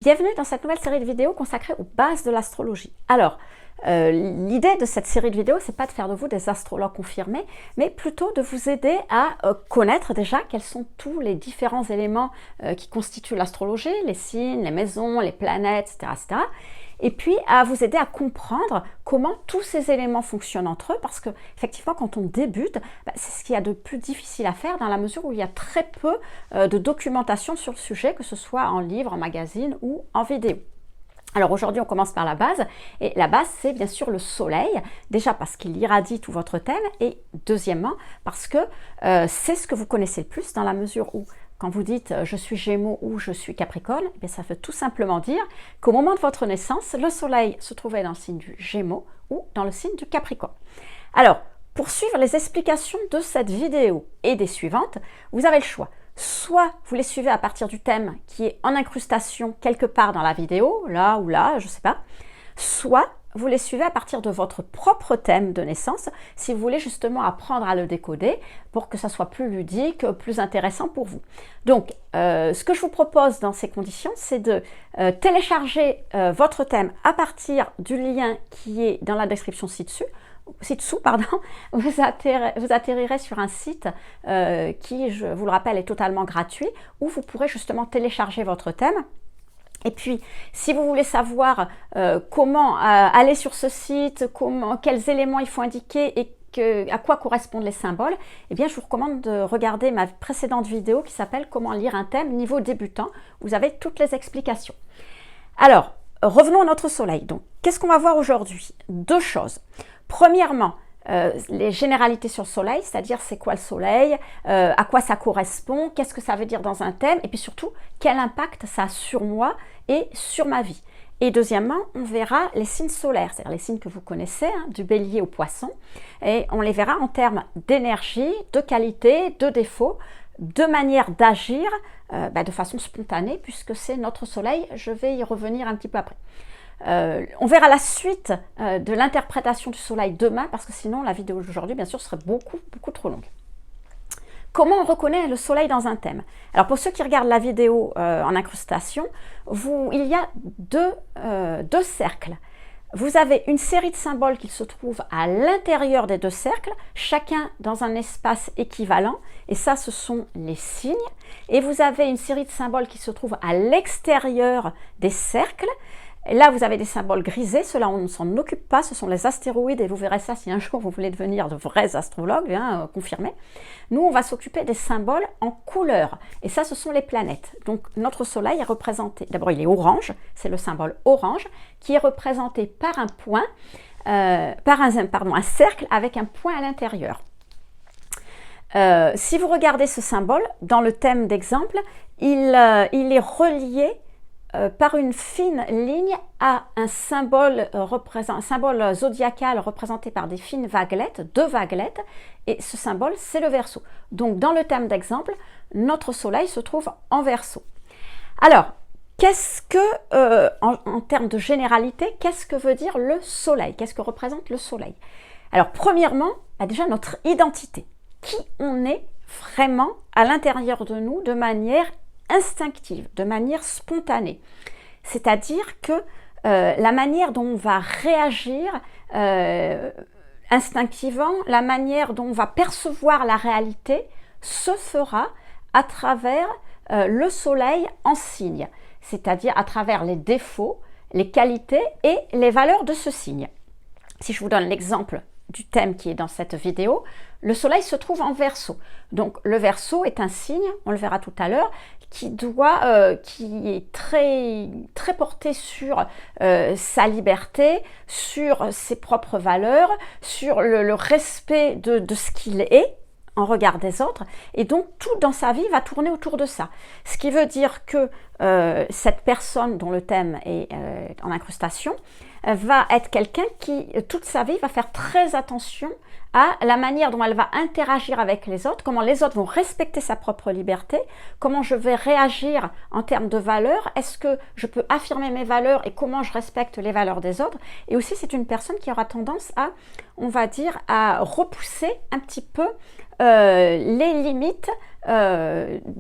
Bienvenue dans cette nouvelle série de vidéos consacrée aux bases de l'astrologie. Alors, l'idée de cette série de vidéos, c'est pas de faire de vous des astrologues confirmés, mais plutôt de vous aider à connaître déjà quels sont tous les différents éléments qui constituent l'astrologie, les signes, les maisons, les planètes, etc., etc. Et puis à vous aider à comprendre comment tous ces éléments fonctionnent entre eux, parce que effectivement quand on débute, c'est ce qu'il y a de plus difficile à faire dans la mesure où il y a très peu de documentation sur le sujet, que ce soit en livre, en magazine ou en vidéo. Alors aujourd'hui on commence par la base, et la base c'est bien sûr le soleil, déjà parce qu'il irradie tout votre thème, et deuxièmement parce que c'est ce que vous connaissez le plus, dans la mesure où quand vous dites je suis Gémeaux ou je suis Capricorne, eh bien, ça veut tout simplement dire qu'au moment de votre naissance, le soleil se trouvait dans le signe du Gémeaux ou dans le signe du Capricorne. Alors, pour suivre les explications de cette vidéo et des suivantes, vous avez le choix. Soit vous les suivez à partir du thème qui est en incrustation quelque part dans la vidéo, là ou là, je ne sais pas, soit vous les suivez à partir de votre propre thème de naissance, si vous voulez justement apprendre à le décoder pour que ça soit plus ludique, plus intéressant pour vous. Donc, ce que je vous propose dans ces conditions, c'est de télécharger votre thème à partir du lien qui est dans la description ci-dessous, pardon, vous atterrirez sur un site qui, je vous le rappelle, est totalement gratuit, où vous pourrez justement télécharger votre thème. Et puis, si vous voulez savoir comment aller sur ce site, quels éléments il faut indiquer et à quoi correspondent les symboles, eh bien, je vous recommande de regarder ma précédente vidéo qui s'appelle « Comment lire un thème niveau débutant ». Vous avez toutes les explications. Alors, revenons à notre soleil. Donc, qu'est-ce qu'on va voir aujourd'hui? Deux choses. Premièrement, les généralités sur le soleil, c'est-à-dire c'est quoi le soleil, à quoi ça correspond, qu'est-ce que ça veut dire dans un thème, et puis surtout, quel impact ça a sur moi et sur ma vie. Et deuxièmement, on verra les signes solaires, c'est-à-dire les signes que vous connaissez, hein, du bélier au poisson, et on les verra en termes d'énergie, de qualité, de défaut, de manière d'agir de façon spontanée, puisque c'est notre soleil. Je vais y revenir un petit peu après. On verra la suite de l'interprétation du soleil demain, parce que sinon la vidéo d'aujourd'hui bien sûr serait beaucoup trop longue. Comment on reconnaît le soleil dans un thème? Alors pour ceux qui regardent la vidéo en incrustation, il y a deux cercles. Vous avez une série de symboles qui se trouvent à l'intérieur des deux cercles, chacun dans un espace équivalent, et ça ce sont les signes. Et vous avez une série de symboles qui se trouvent à l'extérieur des cercles. Et là, vous avez des symboles grisés, ceux-là, on ne s'en occupe pas, ce sont les astéroïdes, et vous verrez ça si un jour vous voulez devenir de vrais astrologues, confirmés. Nous, on va s'occuper des symboles en couleur, et ça, ce sont les planètes. Donc, notre soleil est représenté, d'abord, il est orange, c'est le symbole orange, qui est représenté par un point, un cercle avec un point à l'intérieur. Si vous regardez ce symbole, dans le thème d'exemple, il est relié par une fine ligne à un symbole zodiacal représenté par des fines vaguelettes, deux vaguelettes, et ce symbole c'est le Verseau. Donc dans le thème d'exemple, notre soleil se trouve en Verseau. Alors, qu'est-ce que, en termes de généralité, qu'est-ce que veut dire le soleil? Qu'est-ce que représente le soleil? Alors premièrement, déjà notre identité. Qui on est vraiment à l'intérieur de nous de manière instinctive, de manière spontanée. C'est-à-dire que la manière dont on va réagir instinctivement, la manière dont on va percevoir la réalité se fera à travers le soleil en signe, c'est-à-dire à travers les défauts, les qualités et les valeurs de ce signe. Si je vous donne l'exemple du thème qui est dans cette vidéo, le soleil se trouve en Verseau. Donc le Verseau est un signe, on le verra tout à l'heure, qui est très porté sur sa liberté, sur ses propres valeurs, sur le respect de ce qu'il est en regard des autres, et donc tout dans sa vie va tourner autour de ça. Ce qui veut dire que cette personne dont le thème est en incrustation va être quelqu'un qui, toute sa vie, va faire très attention à la manière dont elle va interagir avec les autres, comment les autres vont respecter sa propre liberté, comment je vais réagir en termes de valeurs, est-ce que je peux affirmer mes valeurs et comment je respecte les valeurs des autres. Et aussi, c'est une personne qui aura tendance à, on va dire, à repousser un petit peu les limites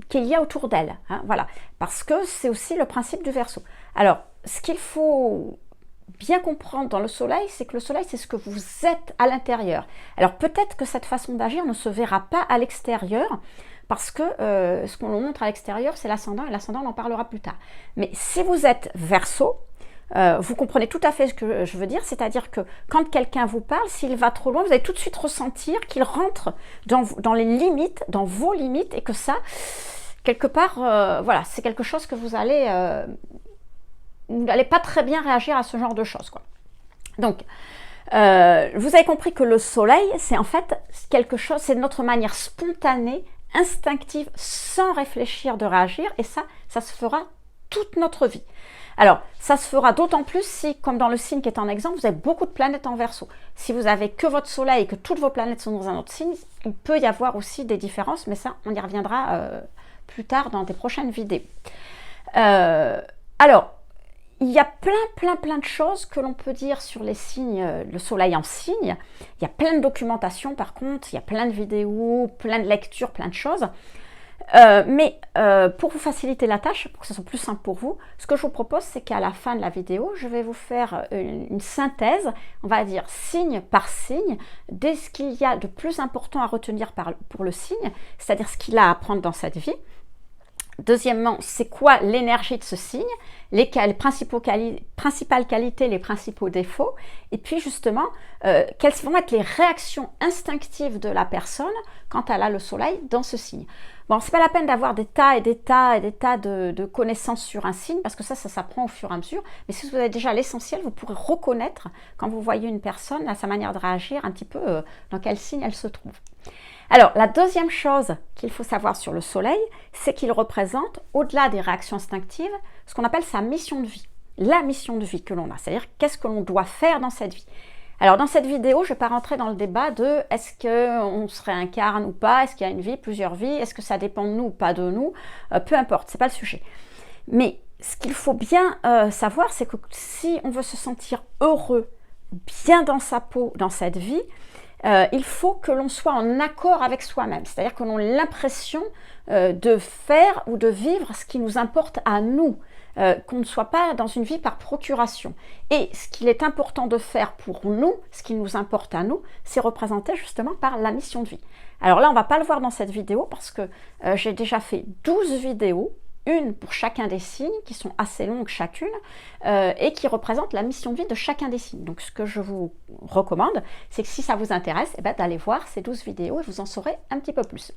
qu'il y a autour d'elle. Hein, voilà, parce que c'est aussi le principe du Verseau. Alors, ce qu'il faut bien comprendre dans le soleil, c'est que le soleil, c'est ce que vous êtes à l'intérieur. Alors, peut-être que cette façon d'agir ne se verra pas à l'extérieur, parce que ce qu'on nous montre à l'extérieur, c'est l'ascendant, et l'ascendant, on en parlera plus tard. Mais si vous êtes Verseau, vous comprenez tout à fait ce que je veux dire, c'est-à-dire que quand quelqu'un vous parle, s'il va trop loin, vous allez tout de suite ressentir qu'il rentre dans les limites, dans vos limites, et que ça, quelque part, voilà, c'est quelque chose que vous n'allez pas très bien réagir à ce genre de choses, quoi. Donc, vous avez compris que le soleil, c'est en fait quelque chose, c'est notre manière spontanée, instinctive, sans réfléchir de réagir, et ça se fera toute notre vie. Alors, ça se fera d'autant plus si, comme dans le signe qui est en exemple, vous avez beaucoup de planètes en Verseau. Si vous avez que votre soleil et que toutes vos planètes sont dans un autre signe, il peut y avoir aussi des différences, mais ça, on y reviendra plus tard dans des prochaines vidéos. Alors, il y a plein de choses que l'on peut dire sur les signes, le soleil en signe. Il y a plein de documentation par contre, il y a plein de vidéos, plein de lectures, plein de choses. Mais pour vous faciliter la tâche, pour que ce soit plus simple pour vous, ce que je vous propose, c'est qu'à la fin de la vidéo, je vais vous faire une synthèse, on va dire signe par signe, de ce qu'il y a de plus important à retenir pour le signe, c'est-à-dire ce qu'il a à apprendre dans cette vie. Deuxièmement, c'est quoi l'énergie de ce signe, les principales qualités, les principaux défauts, et puis justement, quelles vont être les réactions instinctives de la personne quand elle a le soleil dans ce signe. Bon, c'est pas la peine d'avoir des tas de connaissances sur un signe, parce que ça s'apprend au fur et à mesure, mais si vous avez déjà l'essentiel, vous pourrez reconnaître, quand vous voyez une personne, à sa manière de réagir, un petit peu dans quel signe elle se trouve. Alors, la deuxième chose qu'il faut savoir sur le soleil, c'est qu'il représente, au-delà des réactions instinctives, ce qu'on appelle sa mission de vie, la mission de vie que l'on a, c'est-à-dire qu'est-ce que l'on doit faire dans cette vie. Alors, dans cette vidéo, je ne vais pas rentrer dans le débat de est-ce qu'on se réincarne ou pas, est-ce qu'il y a une vie, plusieurs vies, est-ce que ça dépend de nous ou pas de nous, peu importe, ce n'est pas le sujet. Mais ce qu'il faut bien savoir, c'est que si on veut se sentir heureux, bien dans sa peau, dans cette vie, il faut que l'on soit en accord avec soi-même, c'est-à-dire que l'on ait l'impression de faire ou de vivre ce qui nous importe à nous, qu'on ne soit pas dans une vie par procuration. Et ce qu'il est important de faire pour nous, ce qui nous importe à nous, c'est représenté justement par la mission de vie. Alors là, on ne va pas le voir dans cette vidéo parce que j'ai déjà fait 12 vidéos, une pour chacun des signes, qui sont assez longues chacune, et qui représentent la mission de vie de chacun des signes. Donc ce que je vous recommande, c'est que si ça vous intéresse, eh ben, d'aller voir ces 12 vidéos et vous en saurez un petit peu plus.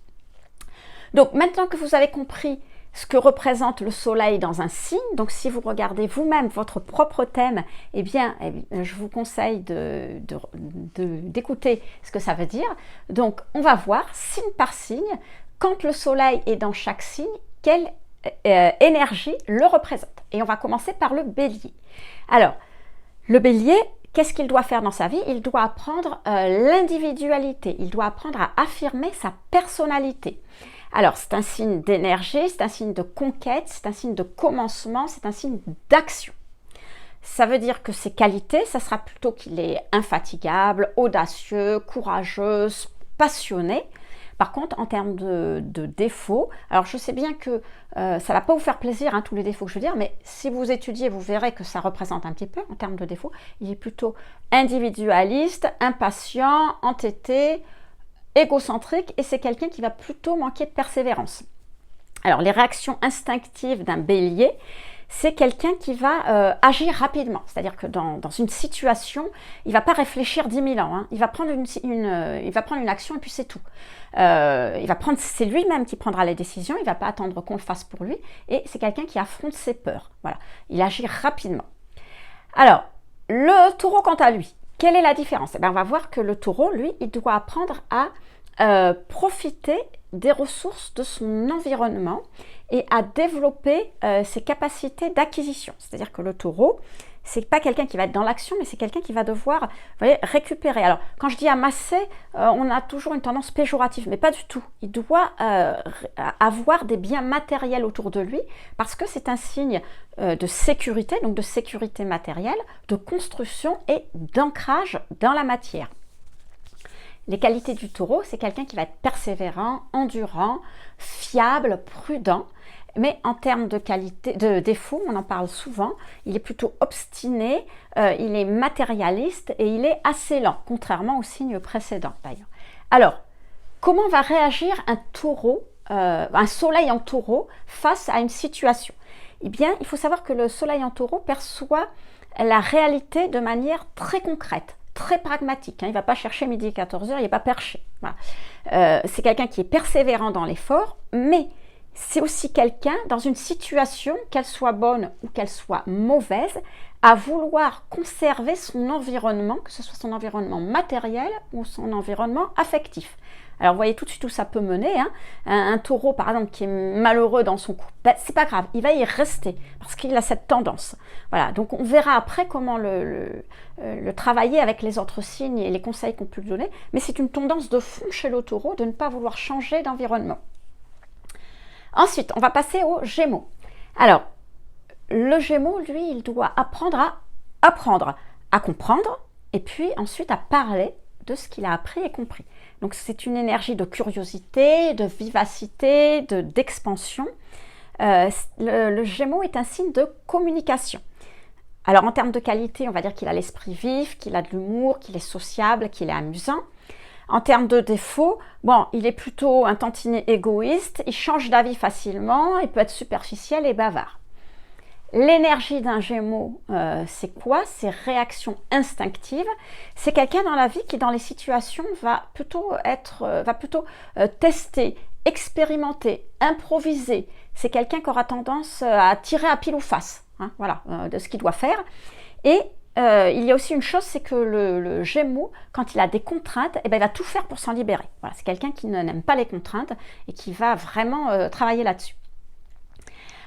Donc maintenant que vous avez compris ce que représente le soleil dans un signe, donc si vous regardez vous-même votre propre thème, eh bien, je vous conseille d'écouter ce que ça veut dire. Donc on va voir signe par signe, quand le soleil est dans chaque signe, quelle énergie le représente. Et on va commencer par le bélier. Alors, le bélier, qu'est-ce qu'il doit faire dans sa vie? Il doit apprendre l'individualité, il doit apprendre à affirmer sa personnalité. Alors, c'est un signe d'énergie, c'est un signe de conquête, c'est un signe de commencement, c'est un signe d'action. Ça veut dire que ses qualités, ça sera plutôt qu'il est infatigable, audacieux, courageux, passionné. Par contre, en termes de défauts, alors je sais bien que ça ne va pas vous faire plaisir, hein, tous les défauts que je veux dire, mais si vous étudiez, vous verrez que ça représente un petit peu en termes de défauts. Il est plutôt individualiste, impatient, entêté, égocentrique, et c'est quelqu'un qui va plutôt manquer de persévérance. Alors, les réactions instinctives d'un bélier, c'est quelqu'un qui va agir rapidement. C'est-à-dire que dans une situation, il ne va pas réfléchir 10 000 ans. Hein. Il va prendre une action et puis c'est tout. C'est lui-même qui prendra les décisions. Il ne va pas attendre qu'on le fasse pour lui. Et c'est quelqu'un qui affronte ses peurs. Voilà. Il agit rapidement. Alors, le taureau, quant à lui, quelle est la différence? On va voir que le taureau, lui, il doit apprendre à profiter des ressources de son environnement et à développer ses capacités d'acquisition. C'est-à-dire que le taureau, c'est pas quelqu'un qui va être dans l'action, mais c'est quelqu'un qui va devoir, vous voyez, récupérer. Alors, quand je dis amasser, on a toujours une tendance péjorative, mais pas du tout. Il doit avoir des biens matériels autour de lui, parce que c'est un signe de sécurité, donc de sécurité matérielle, de construction et d'ancrage dans la matière. Les qualités du taureau, c'est quelqu'un qui va être persévérant, endurant, fiable, prudent. Mais en termes de qualité, de défaut, on en parle souvent, il est plutôt obstiné, il est matérialiste et il est assez lent, contrairement au signe précédent d'ailleurs. Alors, comment va réagir un taureau, un soleil en taureau face à une situation? Eh bien, il faut savoir que le soleil en taureau perçoit la réalité de manière très concrète, très pragmatique. Il ne va pas chercher midi 14h, il n'est pas perché. Voilà. C'est quelqu'un qui est persévérant dans l'effort, mais c'est aussi quelqu'un, dans une situation, qu'elle soit bonne ou qu'elle soit mauvaise, à vouloir conserver son environnement, que ce soit son environnement matériel ou son environnement affectif. Alors, vous voyez tout de suite où ça peut mener. Hein. Un taureau, par exemple, qui est malheureux dans son couple, ben, c'est pas grave, il va y rester parce qu'il a cette tendance. Voilà, donc on verra après comment le travailler avec les autres signes et les conseils qu'on peut lui donner. Mais c'est une tendance de fond chez le taureau de ne pas vouloir changer d'environnement. Ensuite, on va passer aux Gémeaux. Alors, le Gémeaux, lui, il doit apprendre à comprendre et puis ensuite à parler de ce qu'il a appris et compris. Donc c'est une énergie de curiosité, de vivacité, d'expansion. Le Gémeaux est un signe de communication. Alors en termes de qualité, on va dire qu'il a l'esprit vif, qu'il a de l'humour, qu'il est sociable, qu'il est amusant. En termes de défauts, bon, il est plutôt un tantinet égoïste, il change d'avis facilement, il peut être superficiel et bavard. L'énergie d'un Gémeaux, c'est quoi? C'est réaction instinctive. C'est quelqu'un dans la vie qui, dans les situations, va plutôt tester, expérimenter, improviser. C'est quelqu'un qui aura tendance à tirer à pile ou face, hein, voilà, de ce qu'il doit faire. Et il y a aussi une chose, c'est que le Gémeaux, quand il a des contraintes, eh ben, il va tout faire pour s'en libérer. Voilà, c'est quelqu'un qui n'aime pas les contraintes et qui va vraiment travailler là-dessus.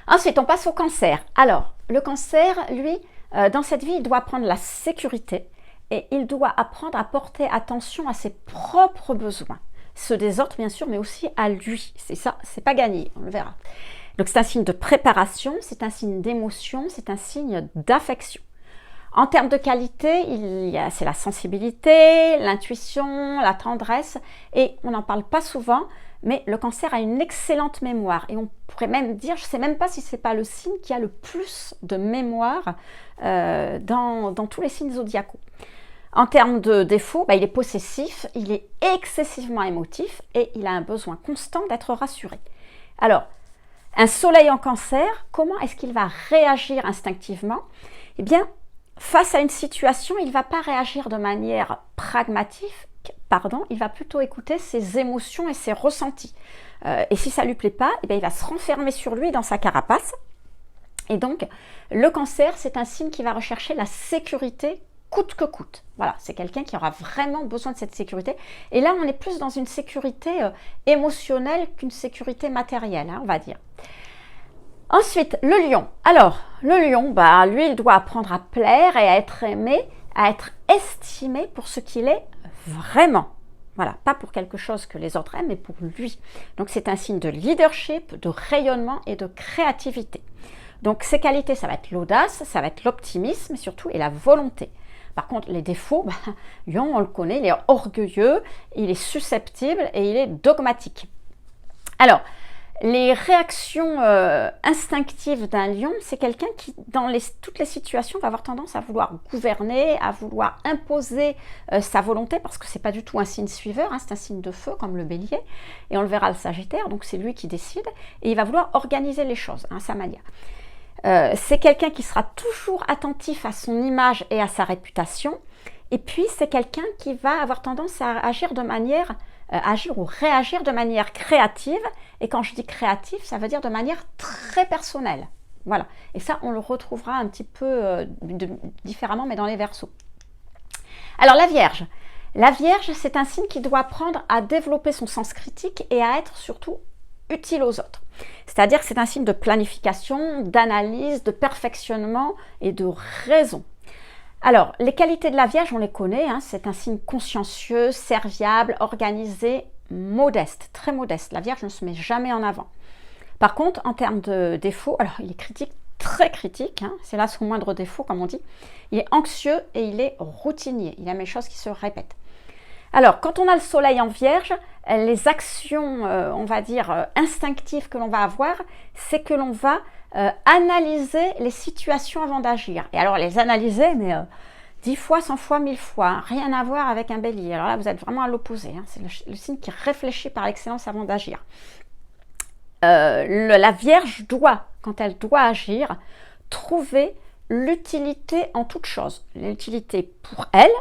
Ensuite, on passe au Cancer. Alors, le Cancer, lui, dans cette vie, il doit apprendre la sécurité et il doit apprendre à porter attention à ses propres besoins. Ceux des autres, bien sûr, mais aussi à lui. C'est ça, c'est pas gagné, on le verra. Donc, c'est un signe de préparation, c'est un signe d'émotion, c'est un signe d'affection. En termes de qualité, c'est la sensibilité, l'intuition, la tendresse, et on n'en parle pas souvent, mais le Cancer a une excellente mémoire. Et on pourrait même dire, je ne sais même pas si ce n'est pas le signe qui a le plus de mémoire dans tous les signes zodiacaux. En termes de défauts, il est possessif, il est excessivement émotif et il a un besoin constant d'être rassuré. Alors, un soleil en Cancer, comment est-ce qu'il va réagir instinctivement? Eh bien, face à une situation, il ne va pas réagir de manière pragmatique, il va plutôt écouter ses émotions et ses ressentis. Et si ça ne lui plaît pas, il va se renfermer sur lui dans sa carapace. Et donc, le Cancer, c'est un signe qui va rechercher la sécurité coûte que coûte. Voilà, c'est quelqu'un qui aura vraiment besoin de cette sécurité. Et là, on est plus dans une sécurité émotionnelle qu'une sécurité matérielle, hein, on va dire. Ensuite, le Lion. Alors, le Lion, lui, il doit apprendre à plaire et à être aimé, à être estimé pour ce qu'il est vraiment. Voilà, pas pour quelque chose que les autres aiment, mais pour lui. Donc, c'est un signe de leadership, de rayonnement et de créativité. Donc, ses qualités, ça va être l'audace, ça va être l'optimisme surtout et la volonté. Par contre, les défauts, Lion, on le connaît, il est orgueilleux, il est susceptible et il est dogmatique. Alors, les réactions instinctives d'un lion, c'est quelqu'un qui, dans toutes les situations, va avoir tendance à vouloir gouverner, à vouloir imposer sa volonté, parce que c'est pas du tout un signe suiveur, hein, c'est un signe de feu, comme le bélier, et on le verra le Sagittaire, donc c'est lui qui décide, et il va vouloir organiser les choses à sa manière. C'est quelqu'un qui sera toujours attentif à son image et à sa réputation, et puis c'est quelqu'un qui va avoir tendance à agir ou réagir de manière créative, et quand je dis créative, ça veut dire de manière très personnelle. Voilà, et ça on le retrouvera un petit peu différemment, mais dans les Verseaux. Alors la Vierge, c'est un signe qui doit apprendre à développer son sens critique et à être surtout utile aux autres. C'est-à-dire que c'est un signe de planification, d'analyse, de perfectionnement et de raison. Alors, les qualités de la Vierge, on les connaît, hein, c'est un signe consciencieux, serviable, organisé, modeste, très modeste. La Vierge ne se met jamais en avant. Par contre, en termes de défauts, alors il est critique, très critique, hein, c'est là son moindre défaut, comme on dit. Il est anxieux et il est routinier, il aime les choses qui se répètent. Alors, quand on a le soleil en Vierge, les actions, on va dire, instinctives que l'on va avoir, c'est que l'on va analyser les situations avant d'agir. Et alors, les analyser, mais 10 fois, 100 fois, 1000 fois, hein, rien à voir avec un bélier. Alors là, vous êtes vraiment à l'opposé. Hein, c'est le signe qui réfléchit par l'excellence avant d'agir. La Vierge doit, quand elle doit agir, trouver l'utilité en toute chose. L'utilité pour elle,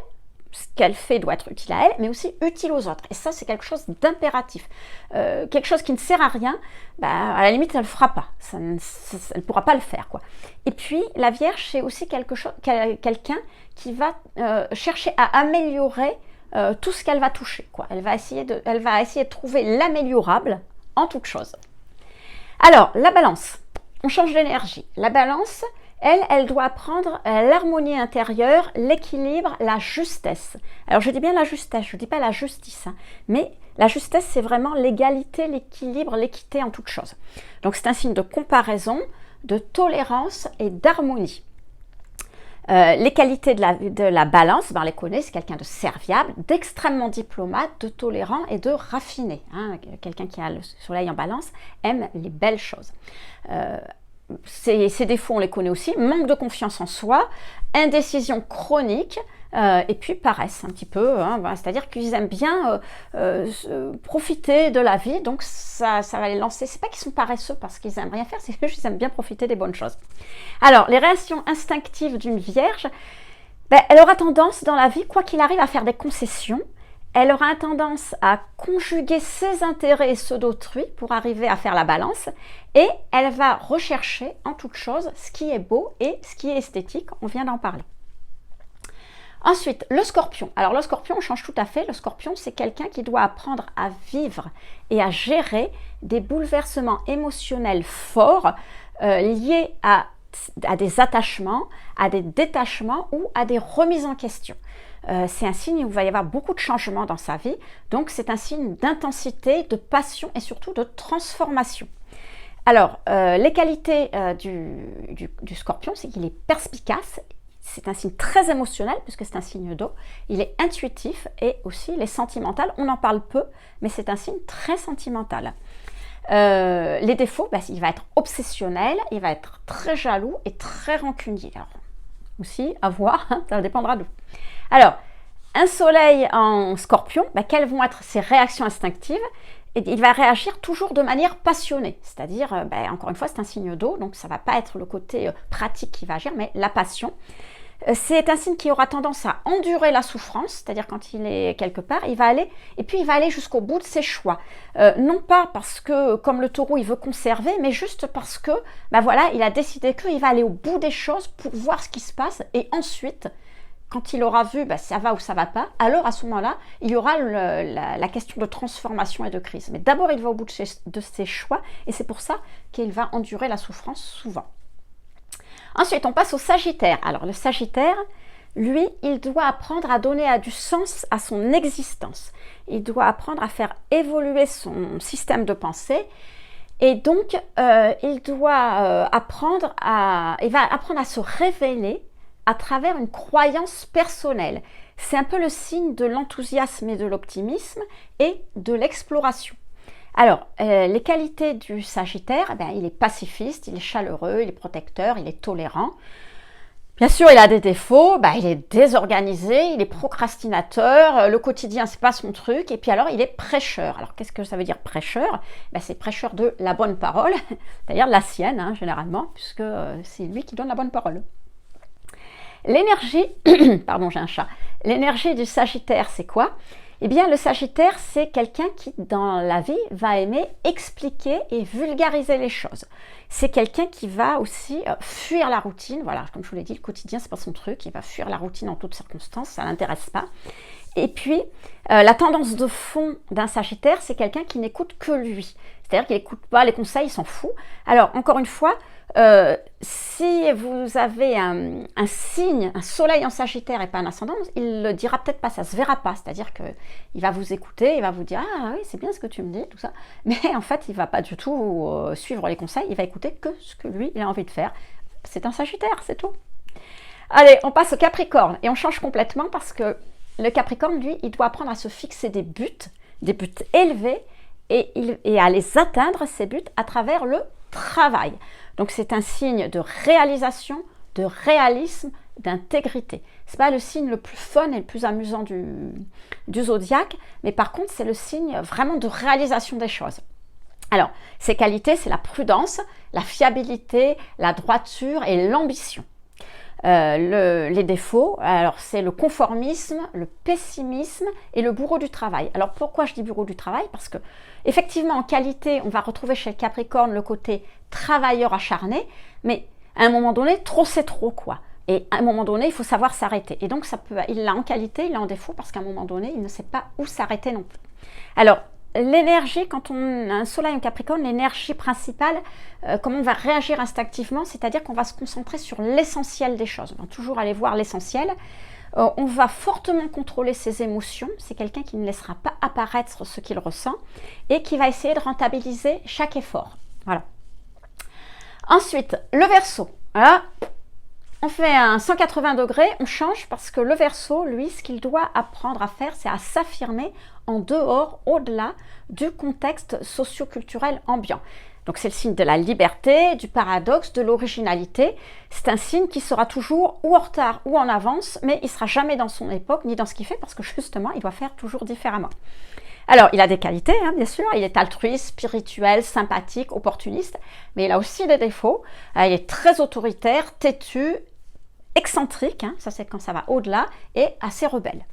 ce qu'elle fait doit être utile à elle, mais aussi utile aux autres. Et ça, c'est quelque chose d'impératif. Quelque chose qui ne sert à rien, à la limite, elle ne le fera pas. Elle ne pourra pas le faire, quoi. Et puis, la Vierge, c'est aussi quelqu'un qui va chercher à améliorer tout ce qu'elle va toucher, quoi. Elle va essayer de trouver l'améliorable en toute chose. Alors, la Balance. On change d'énergie. La Balance, elle doit apprendre l'harmonie intérieure, l'équilibre, la justesse. Alors, je dis bien la justesse, je ne dis pas la justice, hein, mais la justesse, c'est vraiment l'égalité, l'équilibre, l'équité en toute chose. Donc, c'est un signe de comparaison, de tolérance et d'harmonie. Les qualités de la Balance, on les connaît, c'est quelqu'un de serviable, d'extrêmement diplomate, de tolérant et de raffiné. Hein. Quelqu'un qui a le soleil en Balance aime les belles choses. Ses défauts, on les connaît aussi, manque de confiance en soi, indécision chronique, et puis paresse un petit peu, hein, c'est-à-dire qu'ils aiment bien profiter de la vie, donc ça va les lancer. C'est pas qu'ils sont paresseux parce qu'ils aiment rien faire, c'est juste qu'ils aiment bien profiter des bonnes choses. Alors, les réactions instinctives d'une Vierge, elle aura tendance dans la vie, quoi qu'il arrive, à faire des concessions. Elle aura tendance à conjuguer ses intérêts et ceux d'autrui pour arriver à faire la balance, et elle va rechercher en toute chose ce qui est beau et ce qui est esthétique, on vient d'en parler. Ensuite, le Scorpion. Alors le Scorpion, on change tout à fait. Le Scorpion, c'est quelqu'un qui doit apprendre à vivre et à gérer des bouleversements émotionnels forts liés à des attachements, à des détachements ou à des remises en question. C'est un signe où il va y avoir beaucoup de changements dans sa vie, donc c'est un signe d'intensité, de passion et surtout de transformation. Alors, les qualités du Scorpion, c'est qu'il est perspicace, c'est un signe très émotionnel puisque c'est un signe d'eau, il est intuitif et aussi il est sentimental, on en parle peu, mais c'est un signe très sentimental. Les défauts, il va être obsessionnel, il va être très jaloux et très rancunier. Alors, aussi, à voir, hein, ça dépendra d'où. Alors, un soleil en Scorpion, quelles vont être ses réactions instinctives? Et il va réagir toujours de manière passionnée, c'est-à-dire, encore une fois, c'est un signe d'eau, donc ça ne va pas être le côté pratique qui va agir, mais la passion. C'est un signe qui aura tendance à endurer la souffrance, c'est-à-dire quand il est quelque part, il va aller jusqu'au bout de ses choix. Non pas parce que, comme le taureau, il veut conserver, mais juste parce que, il a décidé qu'il va aller au bout des choses pour voir ce qui se passe, et ensuite, quand il aura vu ça va ou ça va pas, alors à ce moment-là, il y aura la question de transformation et de crise. Mais d'abord, il va au bout de ses choix, et c'est pour ça qu'il va endurer la souffrance souvent. Ensuite, on passe au Sagittaire. Alors, le Sagittaire, lui, il doit apprendre à donner du sens à son existence. Il doit apprendre à faire évoluer son système de pensée. Et donc, il va apprendre à se révéler à travers une croyance personnelle. C'est un peu le signe de l'enthousiasme et de l'optimisme et de l'exploration. Alors, les qualités du Sagittaire, il est pacifiste, il est chaleureux, il est protecteur, il est tolérant. Bien sûr, il a des défauts, il est désorganisé, il est procrastinateur, le quotidien, c'est pas son truc, et puis alors, il est prêcheur. Alors, qu'est-ce que ça veut dire prêcheur? C'est prêcheur de la bonne parole, c'est-à-dire la sienne, hein, généralement, puisque c'est lui qui donne la bonne parole. L'énergie, pardon, j'ai un chat. L'énergie du Sagittaire, c'est quoi? Eh bien, le Sagittaire, c'est quelqu'un qui, dans la vie, va aimer expliquer et vulgariser les choses. C'est quelqu'un qui va aussi fuir la routine. Voilà, comme je vous l'ai dit, le quotidien, c'est pas son truc. Il va fuir la routine en toutes circonstances, ça l'intéresse pas. Et puis, la tendance de fond d'un Sagittaire, c'est quelqu'un qui n'écoute que lui. C'est-à-dire qu'il n'écoute pas les conseils, il s'en fout. Alors, encore une fois, si vous avez un signe, un soleil en Sagittaire et pas un ascendant, il le dira peut-être pas, ça se verra pas. C'est-à-dire qu'il va vous écouter, il va vous dire « Ah oui, c'est bien ce que tu me dis, tout ça ». Mais en fait, il va pas du tout suivre les conseils, il va écouter que ce que lui, il a envie de faire. C'est un Sagittaire, c'est tout. Allez, on passe au Capricorne et on change complètement parce que le Capricorne, lui, il doit apprendre à se fixer des buts élevés et à les atteindre, ces buts, à travers le travail. Donc c'est un signe de réalisation, de réalisme, d'intégrité. Ce n'est pas le signe le plus fun et le plus amusant du zodiaque, mais par contre c'est le signe vraiment de réalisation des choses. Alors, ses qualités, c'est la prudence, la fiabilité, la droiture et l'ambition. Les défauts, alors c'est le conformisme, le pessimisme et le bourreau du travail. Alors pourquoi je dis bourreau du travail? Parce que effectivement en qualité, on va retrouver chez le Capricorne le côté travailleur acharné, mais à un moment donné, trop c'est trop quoi. Et à un moment donné, il faut savoir s'arrêter. Et donc il l'a en qualité, il l'a en défaut parce qu'à un moment donné, il ne sait pas où s'arrêter non plus. Alors l'énergie, quand on a un soleil en Capricorne, l'énergie principale, comment on va réagir instinctivement, c'est-à-dire qu'on va se concentrer sur l'essentiel des choses. On va toujours aller voir l'essentiel. On va fortement contrôler ses émotions. C'est quelqu'un qui ne laissera pas apparaître ce qu'il ressent et qui va essayer de rentabiliser chaque effort. Voilà. Ensuite, le Verseau. Voilà. On fait un 180 degrés, on change parce que le Verseau, lui, ce qu'il doit apprendre à faire, c'est à s'affirmer en dehors, au-delà du contexte socio-culturel ambiant. Donc c'est le signe de la liberté, du paradoxe, de l'originalité. C'est un signe qui sera toujours ou en retard ou en avance, mais il ne sera jamais dans son époque ni dans ce qu'il fait parce que justement, il doit faire toujours différemment. Alors, il a des qualités, hein, bien sûr. Il est altruiste, spirituel, sympathique, opportuniste, mais il a aussi des défauts. Il est très autoritaire, têtu, excentrique, hein, ça c'est quand ça va au-delà, et assez rebelle.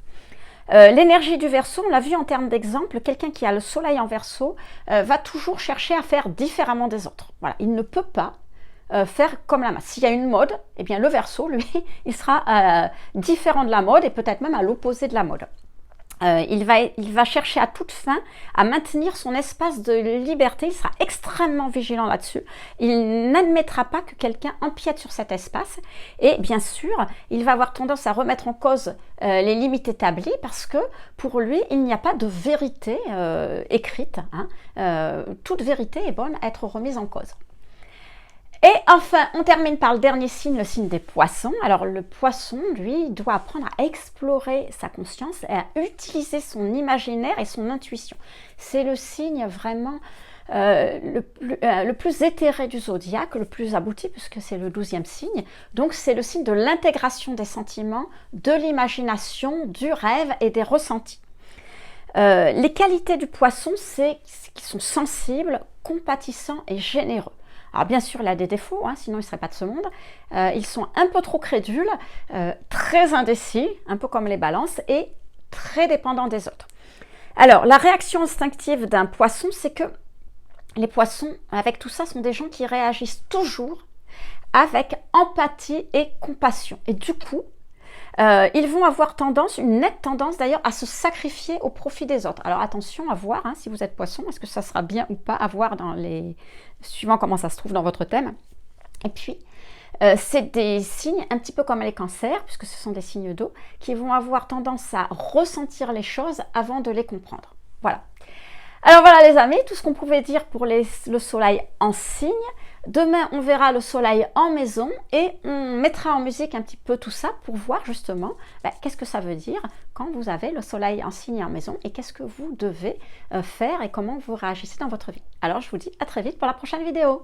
L'énergie du Verseau, on l'a vu en termes d'exemple, quelqu'un qui a le soleil en Verseau va toujours chercher à faire différemment des autres. Voilà, il ne peut pas faire comme la masse. S'il y a une mode, eh bien le Verseau, lui, il sera différent de la mode et peut-être même à l'opposé de la mode. Il va chercher à toute fin à maintenir son espace de liberté. Il sera extrêmement vigilant là-dessus. Il n'admettra pas que quelqu'un empiète sur cet espace. Et bien sûr, il va avoir tendance à remettre en cause les limites établies parce que pour lui, il n'y a pas de vérité écrite. Hein. Toute vérité est bonne à être remise en cause. Et enfin, on termine par le dernier signe, le signe des poissons. Alors le poisson, lui, doit apprendre à explorer sa conscience et à utiliser son imaginaire et son intuition. C'est le signe vraiment le plus éthéré du zodiaque, le plus abouti, puisque c'est le 12e signe. Donc c'est le signe de l'intégration des sentiments, de l'imagination, du rêve et des ressentis. Les qualités du poisson, c'est qu'ils sont sensibles, compatissants et généreux. Alors bien sûr, il a des défauts, hein, sinon il ne serait pas de ce monde. Ils sont un peu trop crédules, très indécis, un peu comme les balances, et très dépendants des autres. Alors, la réaction instinctive d'un poisson, c'est que les poissons, avec tout ça, sont des gens qui réagissent toujours avec empathie et compassion. Et du coup, ils vont avoir tendance, une nette tendance d'ailleurs, à se sacrifier au profit des autres. Alors attention à voir, hein, si vous êtes poisson, est-ce que ça sera bien ou pas à voir dans les... suivant comment ça se trouve dans votre thème. Et puis, c'est des signes un petit peu comme les cancers, puisque ce sont des signes d'eau, qui vont avoir tendance à ressentir les choses avant de les comprendre. Voilà. Alors voilà les amis, tout ce qu'on pouvait dire pour le soleil en signe. Demain, on verra le soleil en maison et on mettra en musique un petit peu tout ça pour voir justement qu'est-ce que ça veut dire quand vous avez le soleil en signe et en maison et qu'est-ce que vous devez faire et comment vous réagissez dans votre vie. Alors, je vous dis à très vite pour la prochaine vidéo.